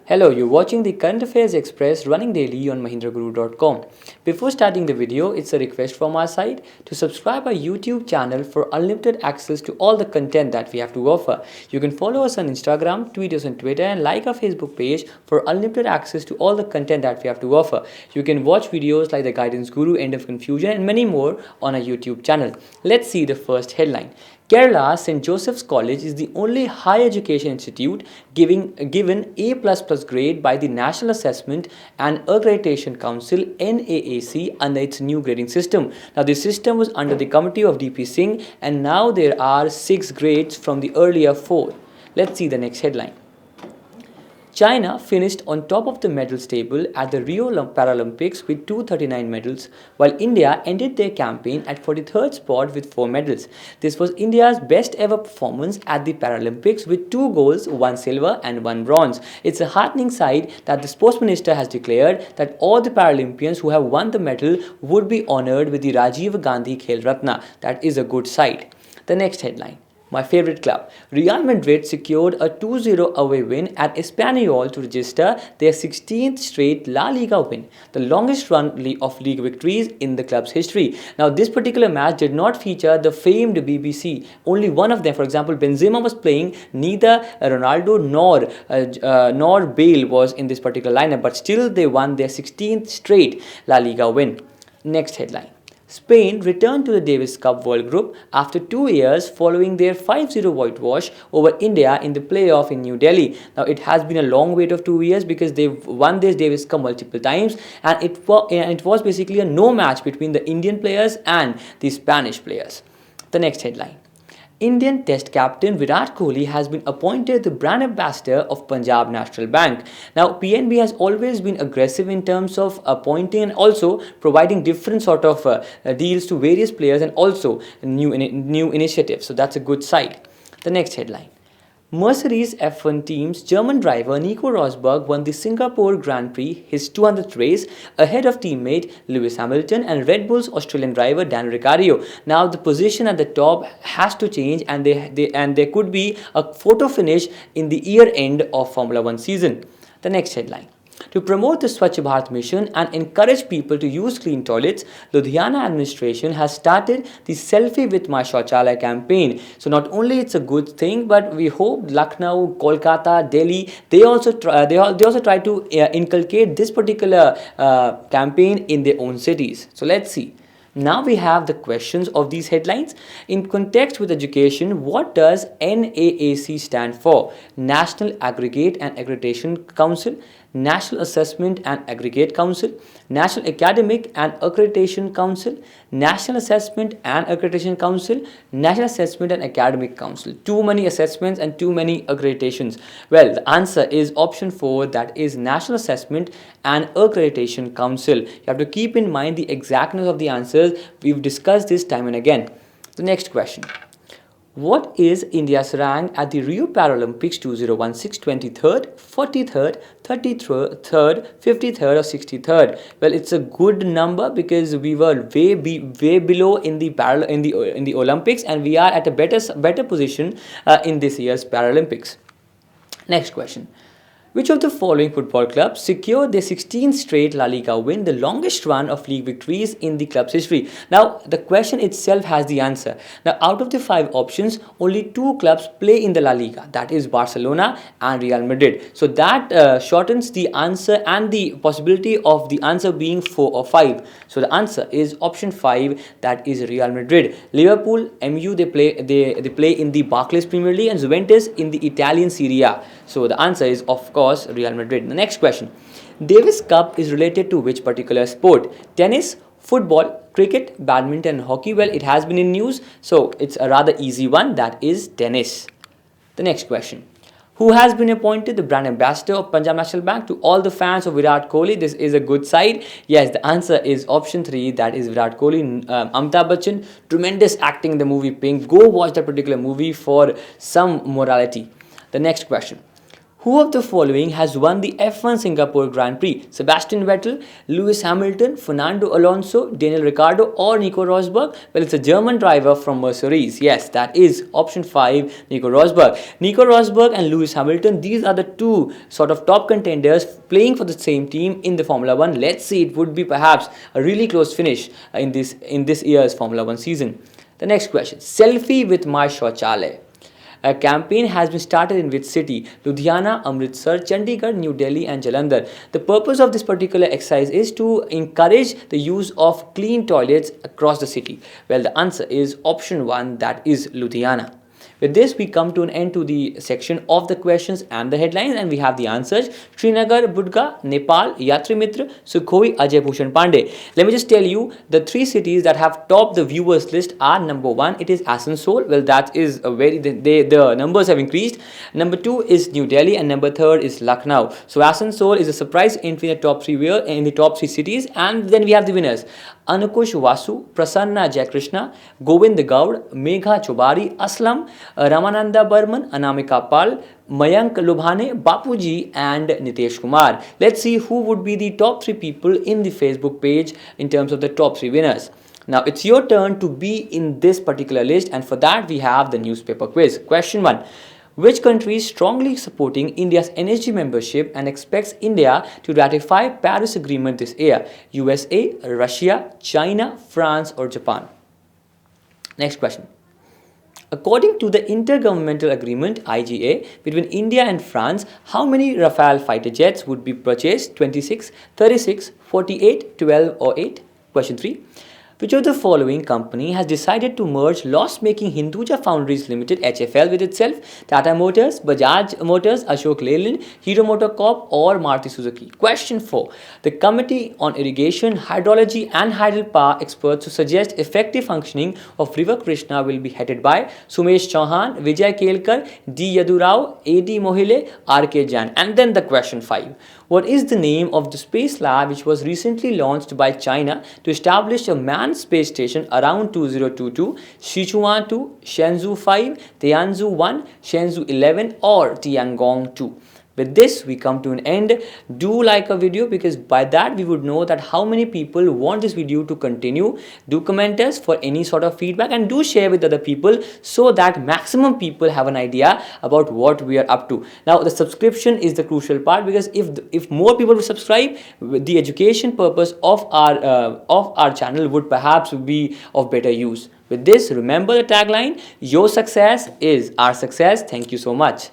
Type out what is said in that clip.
Hello, you're watching the Current Affairs Express running daily on mahendraguru.com. Before starting the video, it's a request from our side to subscribe our YouTube channel for unlimited access to all the content that we have to offer. You can follow us on Instagram, tweet us on Twitter, and like our Facebook page for unlimited access to all the content that we have to offer. You can watch videos like the Guidance Guru, End of Confusion, and many more on our YouTube channel. Let's see the first headline. Kerala St. Joseph's College is the only higher education institute given A++ grade by the National Assessment and Accreditation Council NAAC under its new grading system. Now this system was under the committee of DP Singh and now there are 6 grades from the earlier 4. Let's see the next headline. China finished on top of the medals table at the Rio Paralympics with 239 medals, while India ended their campaign at 43rd spot with 4 medals. This was India's best ever performance at the Paralympics with 2 golds, 1 silver and 1 bronze. It's a heartening sight that the sports minister has declared that all the Paralympians who have won the medal would be honoured with the Rajiv Gandhi Khel Ratna. That is a good sight. The next headline. My favorite club, Real Madrid secured a 2-0 away win at Espanyol to register their 16th straight La Liga win, the longest run of league victories in the club's history. Now, this particular match did not feature the famed BBC. Only one of them, for example, Benzema was playing. Neither Ronaldo nor Bale was in this particular lineup, but still they won their 16th straight La Liga win. Next headline. Spain returned to the Davis Cup World Group after 2 years following their 5-0 whitewash over India in the playoff in New Delhi. Now, it has been a long wait of 2 years because they've won this Davis Cup multiple times, and it was basically a no match between the Indian players and the Spanish players. The next headline. Indian Test captain Virat Kohli has been appointed the brand ambassador of Punjab National Bank. Now, PNB has always been aggressive in terms of appointing and also providing different sort of deals to various players and also new initiatives. So that's a good side. The next headline. Mercedes F1 team's German driver Nico Rosberg won the Singapore Grand Prix, his 200th race, ahead of teammate Lewis Hamilton and Red Bull's Australian driver Dan Ricciardo. Now the position at the top has to change, and there could be a photo finish in the year end of Formula 1 season. The next headline. To promote the Swachh Bharat mission and encourage people to use clean toilets, Ludhiana administration has started the Selfie with My Shauchalaya campaign. So not only it's a good thing, but we hope Lucknow, Kolkata, Delhi, they also try to inculcate this particular campaign in their own cities. So let's see. Now we have the questions of these headlines. In context with education, what does NAAC stand for? National Aggregate and Accreditation Council, National Assessment and Aggregate Council, National Academic and Accreditation Council, National Assessment and Accreditation Council, National Assessment and Academic Council. Too many assessments and too many accreditations. Well, the answer is option 4, that is National Assessment and Accreditation Council. You have to keep in mind the exactness of the answers. We've discussed this time and again. The next question. What is India's rank at the Rio Paralympics 2016? 23rd, 43rd, 33rd, 53rd or 63rd? Well, it's a good number because we were way below in the Olympics, and we are at a better position in this year's Paralympics. Next question. Which of the following football clubs secured their 16th straight La Liga win, the longest run of league victories in the club's history? Now, the question itself has the answer. Now, out of the 5 options, only 2 clubs play in the La Liga. That is Barcelona and Real Madrid. So that shortens the answer and the possibility of the answer being 4 or 5. So the answer is option 5, that is Real Madrid. Liverpool, MU, they play in the Barclays Premier League, and Juventus in the Italian Serie A. So the answer is, of course, Real Madrid. The next question. Davis Cup is related to which particular sport? Tennis, football, cricket, badminton, and hockey? Well, it has been in news, so it's a rather easy one. That is tennis. The next question. Who has been appointed the brand ambassador of Punjab National Bank? To all the fans of Virat Kohli, this is a good side. Yes, the answer is option 3, that is Virat Kohli. Amitabh Bachchan, tremendous acting in the movie Pink. Go watch that particular movie for some morality. The next question. Who of the following has won the F1 Singapore Grand Prix? Sebastian Vettel, Lewis Hamilton, Fernando Alonso, Daniel Ricciardo, or Nico Rosberg? Well, it's a German driver from Mercedes. Yes, that is option 5, Nico Rosberg. Nico Rosberg and Lewis Hamilton, these are the two sort of top contenders playing for the same team in the Formula 1. Let's see, it would be perhaps a really close finish in this year's Formula 1 season. The next question, selfie with my Shauchale. A campaign has been started in which city? Ludhiana, Amritsar, Chandigarh, New Delhi, and Jalandhar. The purpose of this particular exercise is to encourage the use of clean toilets across the city. Well, the answer is option 1, that is Ludhiana. With this, we come to an end to the section of the questions and the headlines, and we have the answers. Srinagar, Budga, Nepal, Yatrimitra, Sukhoi, Ajay Bhushan Pandey. Let me just tell you, the 3 cities that have topped the viewers list are: number 1, it is Asansol. Well, that is a very, the numbers have increased. Number 2 is New Delhi, and number 3 is Lucknow. So Asansol is a surprise entry in the top 3 cities, and then we have the winners: Anukush Vasu, Prasanna Jaikrishna, Govind Gaud, Megha Chobari, Aslam, Ramananda Burman, Anamika Pal, Mayank Lubhane, Bapuji, and Nitesh Kumar. Let's see who would be the top 3 people in the Facebook page in terms of the top 3 winners. Now it's your turn to be in this particular list, and for that we have the newspaper quiz. Question 1. Which country is strongly supporting India's NSG membership and expects India to ratify Paris Agreement this year? USA, Russia, China, France, or Japan? Next question. According to the Intergovernmental Agreement (IGA) between India and France, how many Rafale fighter jets would be purchased? 26, 36, 48, 12, or 8? Question 3. Which of the following company has decided to merge loss-making Hinduja Foundries Limited (HFL) with itself? Tata Motors, Bajaj Motors, Ashok Leyland, Hero MotoCorp, or Maruti Suzuki? Question 4. The Committee on Irrigation, Hydrology and Hydropower experts who suggest effective functioning of River Krishna will be headed by Sumesh Chauhan, Vijay Kelkar, D. Yadurao, A.D. Mohile, R.K. Jain. And then the question 5. What is the name of the space lab which was recently launched by China to establish a manned space station around 2022? Sichuan 2, Shenzhou 5, Tianzhu 1, Shenzhou 11, or Tiangong 2? With this, we come to an end. Do like a video, because by that we would know that how many people want this video to continue. Do comment us for any sort of feedback, and do share with other people so that maximum people have an idea about what we are up to. Now, the subscription is the crucial part, because if more people will subscribe, the education purpose of our channel would perhaps be of better use. With this, remember the tagline: your success is our success. Thank you so much.